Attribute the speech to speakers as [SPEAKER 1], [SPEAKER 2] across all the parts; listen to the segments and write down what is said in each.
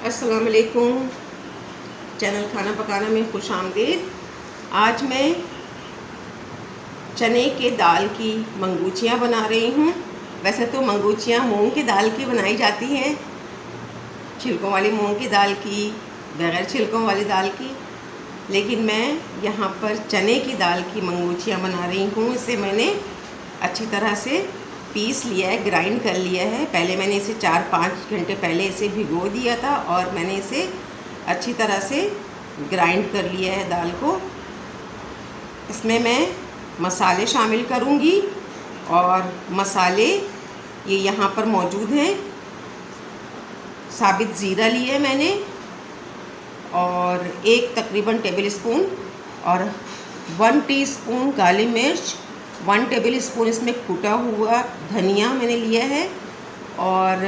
[SPEAKER 1] अस्सलाम वालेकुम। चैनल खाना पकाना में खुश आमदीद। आज मैं चने के दाल की मंगूचियाँ बना रही हूँ। वैसे तो मंगूचियाँ मूंग की दाल की बनाई जाती हैं, छिलकों वाली मूंग की दाल की, बग़ैर छिलकों वाली दाल की, लेकिन मैं यहाँ पर चने की दाल की मंगूचियाँ बना रही हूँ। इसे मैंने अच्छी तरह से पीस लिया है, ग्राइंड कर लिया है। पहले मैंने इसे 4-5 घंटे पहले इसे भिगो दिया था और मैंने इसे अच्छी तरह से ग्राइंड कर लिया है दाल को। इसमें मैं मसाले शामिल करूँगी और मसाले ये यहाँ पर मौजूद हैं। साबित ज़ीरा लिया है मैंने और 1 तकरीबन टेबल स्पून और 1 टीस्पून काली मिर्च, 1 टेबल स्पून इसमें कुटा हुआ धनिया मैंने लिया है और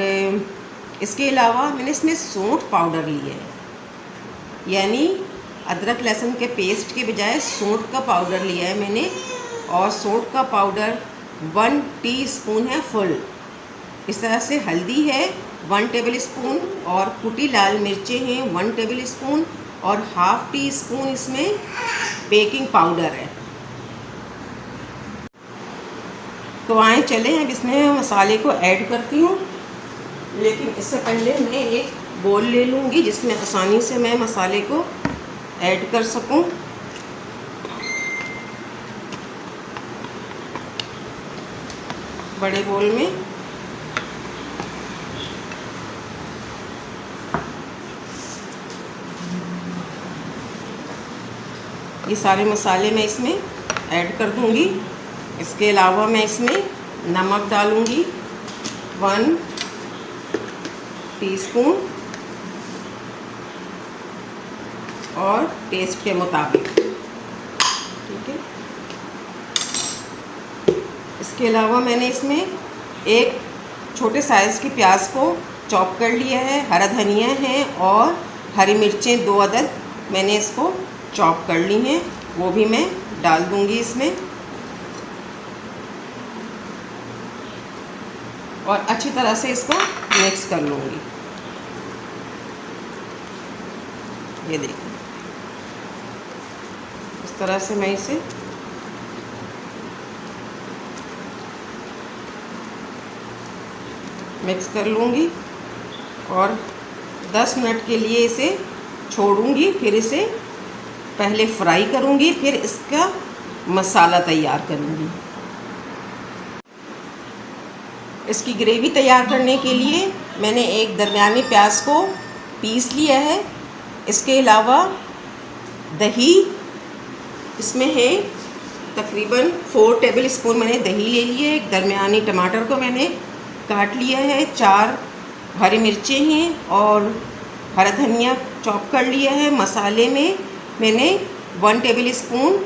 [SPEAKER 1] इसके अलावा मैंने इसमें सौंठ पाउडर लिया है, यानी अदरक लहसुन के पेस्ट के बजाय सौंठ का पाउडर लिया है मैंने। और सौंठ का पाउडर 1 टीस्पून है फुल। इस तरह से हल्दी है 1 टेबल स्पून और कुटी लाल मिर्चें हैं 1 टेबल स्पून और ½ टीस्पून इसमें बेकिंग पाउडर है। तो आए चले अब इसमें मसाले को ऐड करती हूँ, लेकिन इससे पहले मैं एक बोल ले लूँगी जिसमें आसानी से मैं मसाले को ऐड कर सकूँ। बड़े बोल में ये सारे मसाले मैं इसमें ऐड कर दूँगी। इसके अलावा मैं इसमें नमक डालूँगी 1 टीस्पून और टेस्ट के मुताबिक, ठीक है। इसके अलावा मैंने इसमें एक छोटे साइज़ की प्याज को चॉप कर लिया है, हरा धनिया है और हरी मिर्चें 2 अदद मैंने इसको चॉप कर ली हैं, वो भी मैं डाल दूँगी इसमें और अच्छी तरह से इसको मिक्स कर लूँगी। ये देखिए इस तरह से मैं इसे मिक्स कर लूँगी और 10 मिनट के लिए इसे छोड़ूँगी। फिर इसे पहले फ्राई करूँगी, फिर इसका मसाला तैयार करूँगी। इसकी ग्रेवी तैयार करने के लिए मैंने एक दरमियानी प्याज को पीस लिया है। इसके अलावा दही इसमें है तकरीबन 4 टेबल स्पून मैंने दही ले ली है। एक दरमियानी टमाटर को मैंने काट लिया है, 4 हरी मिर्चें हैं और हरा धनिया चॉप कर लिया है। मसाले में मैंने 1 टेबल स्पून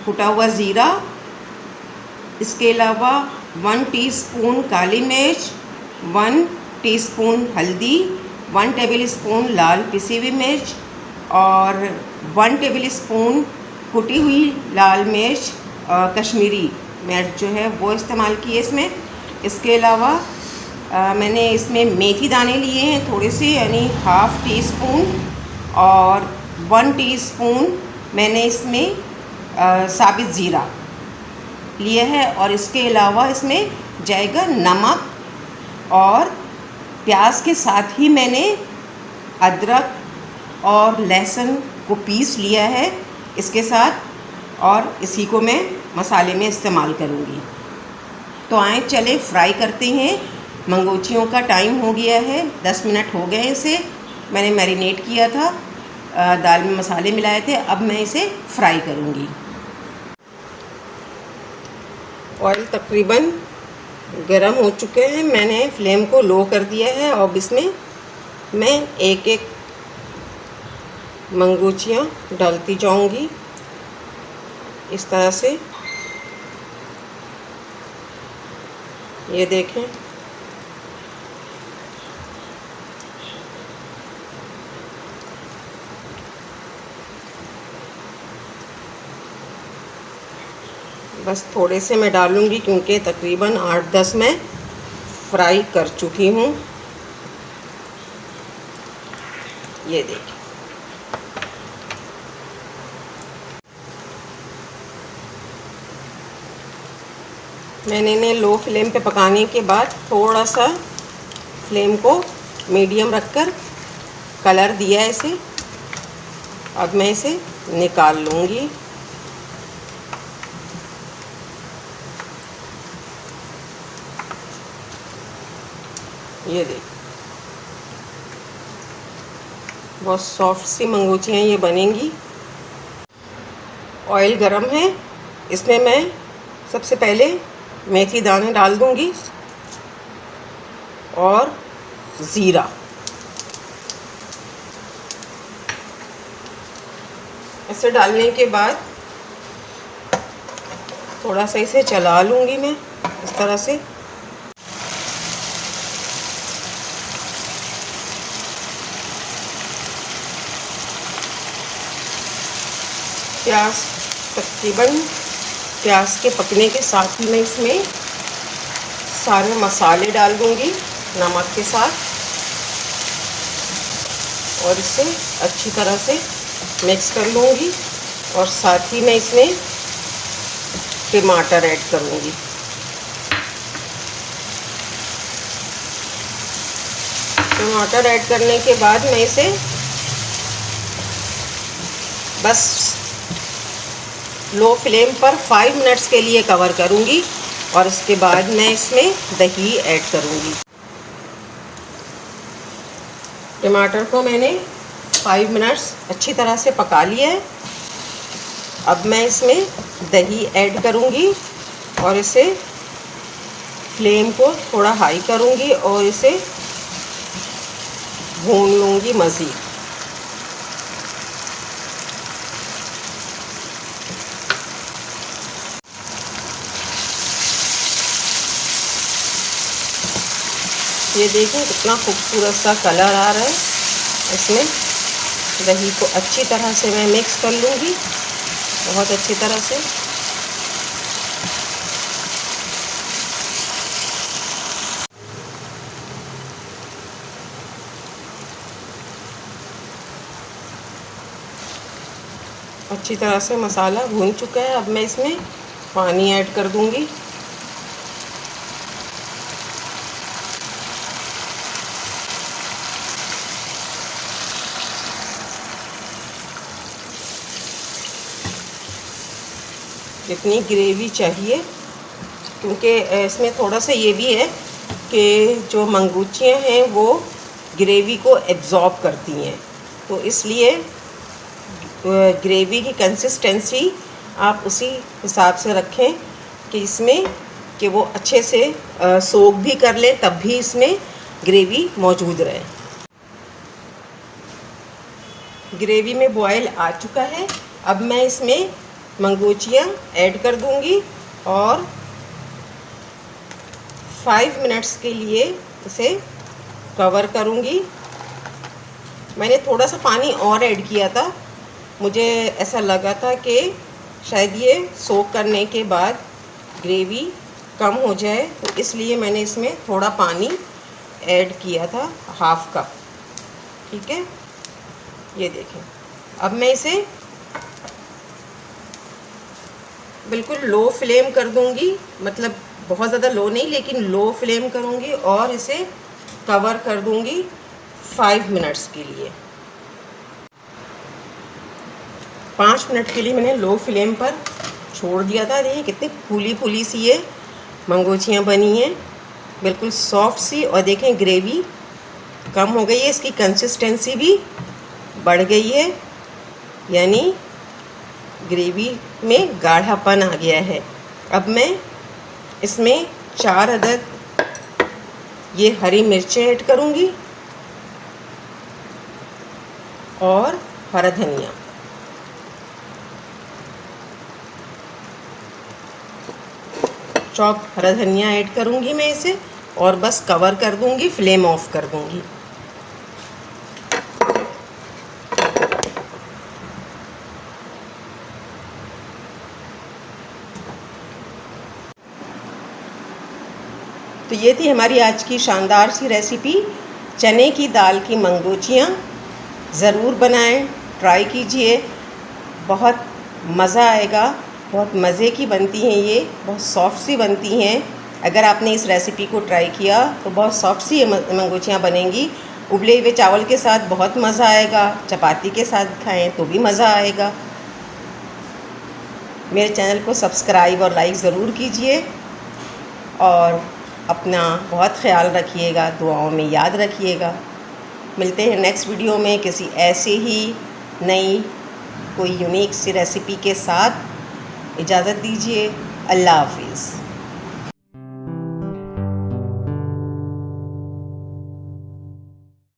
[SPEAKER 1] कुटा हुआ ज़ीरा, इसके अलावा 1 टीस्पून काली मिर्च, 1 टीस्पून हल्दी, 1 टेबल स्पून लाल पिसी हुई मिर्च और 1 टेबल स्पून कुटी हुई लाल मिर्च कश्मीरी मिर्च जो है वो इस्तेमाल की है इसमें। इसके अलावा मैंने इसमें मेथी दाने लिए हैं थोड़े से, यानी ½ टीस्पून और 1 टीस्पून मैंने इसमें साबित ज़ीरा लिया है और इसके अलावा इसमें जाएगा नमक और प्याज के साथ ही मैंने अदरक और लहसुन को पीस लिया है इसके साथ और इसी को मैं मसाले में इस्तेमाल करूँगी। तो आए चले फ्राई करते हैं। मंगूचियों का टाइम हो गया है, 10 मिनट हो गए इसे मैंने मैरिनेट किया था, दाल में मसाले मिलाए थे। अब मैं इसे फ्राई करूँगी। ऑयल तकरीबन गरम हो चुके हैं, मैंने फ्लेम को लो कर दिया है। अब इसमें मैं एक-एक मंगूचियाँ डालती जाऊंगी इस तरह से। ये देखें बस थोड़े से मैं डालूँगी क्योंकि तकरीबन 8-10 मैं फ्राई कर चुकी हूँ। ये देखिए, मैंने इन्हें लो फ्लेम पे पकाने के बाद थोड़ा सा फ्लेम को मीडियम रखकर कलर दिया है इसे। अब मैं इसे निकाल लूँगी। ये देखिए, बहुत सॉफ्ट सी मंगोचियाँ ये बनेंगी। ऑयल गरम है, इसमें मैं सबसे पहले मेथी दाने डाल दूँगी और ज़ीरा। ऐसे डालने के बाद थोड़ा सा इसे चला लूँगी मैं इस तरह से। प्याज तकरीबन प्याज के पकने के साथ ही मैं इसमें सारे मसाले डाल दूँगी नमक के साथ, और इसे अच्छी तरह से मिक्स कर लूँगी। और साथ ही मैं इसमें टमाटर ऐड करूँगी। टमाटर ऐड करने के बाद मैं इसे बस लो फ्लेम पर 5 मिनट्स के लिए कवर करूँगी और इसके बाद मैं इसमें दही ऐड करूँगी। टमाटर को मैंने 5 मिनट्स अच्छी तरह से पका लिया है। अब मैं इसमें दही ऐड करूँगी और इसे फ्लेम को थोड़ा हाई करूँगी और इसे भून लूँगी मज़ीद। ये देखिए कितना खूबसूरत सा कलर आ रहा है। इसमें दही को अच्छी तरह से मैं मिक्स कर लूँगी, बहुत अच्छी तरह से। अच्छी तरह से मसाला भून चुका है। अब मैं इसमें पानी ऐड कर दूँगी। जितनी ग्रेवी चाहिए, क्योंकि इसमें थोड़ा सा ये भी है कि जो मंगूचियाँ हैं वो ग्रेवी को एब्ज़ॉर्ब करती हैं, तो इसलिए ग्रेवी की कंसिस्टेंसी आप उसी हिसाब से रखें कि इसमें कि वो अच्छे से सोक भी कर ले, तब भी इसमें ग्रेवी मौजूद रहे। ग्रेवी में बॉयल आ चुका है। अब मैं इसमें मंगूचियाँ ऐड कर दूंगी और 5 मिनट्स के लिए इसे कवर करूंगी। मैंने थोड़ा सा पानी और ऐड किया था, मुझे ऐसा लगा था कि शायद ये सोक करने के बाद ग्रेवी कम हो जाए, तो इसलिए मैंने इसमें थोड़ा पानी ऐड किया था, हाफ कप। ठीक है, ये देखें। अब मैं इसे बिल्कुल लो फ्लेम कर दूंगी, मतलब बहुत ज़्यादा लो नहीं, लेकिन लो फ्लेम करूंगी और इसे कवर कर दूंगी 5 मिनट्स के लिए। 5 मिनट के लिए मैंने लो फ्लेम पर छोड़ दिया था। देखिए कितनी फूली फूली सी ये मंगोचियाँ बनी हैं, बिल्कुल सॉफ्ट सी। और देखें ग्रेवी कम हो गई है, इसकी कंसिस्टेंसी भी बढ़ गई है, यानी ग्रेवी में गाढ़ापन आ गया है। अब मैं इसमें 4 अदद ये हरी मिर्चें ऐड करूँगी और हरा धनिया। चॉप हरा धनिया ऐड करूँगी मैं इसे, और बस कवर कर दूँगी, फ्लेम ऑफ कर दूँगी। तो ये थी हमारी आज की शानदार सी रेसिपी, चने की दाल की मंगोचियाँ। ज़रूर बनाएं, ट्राई कीजिए, बहुत मज़ा आएगा। बहुत मज़े की बनती हैं ये, बहुत सॉफ्ट सी बनती हैं। अगर आपने इस रेसिपी को ट्राई किया तो बहुत सॉफ्ट सी ये मंगोचियाँ बनेंगी। उबले हुए चावल के साथ बहुत मज़ा आएगा, चपाती के साथ खाएं तो भी मज़ा आएगा। मेरे चैनल को सब्सक्राइब और लाइक ज़रूर कीजिए और अपना बहुत ख्याल रखिएगा, दुआओं में याद रखिएगा। मिलते हैं नेक्स्ट वीडियो में किसी ऐसे ही नई कोई यूनिक सी रेसिपी के साथ। इजाज़त दीजिए। अल्लाह हाफिज़।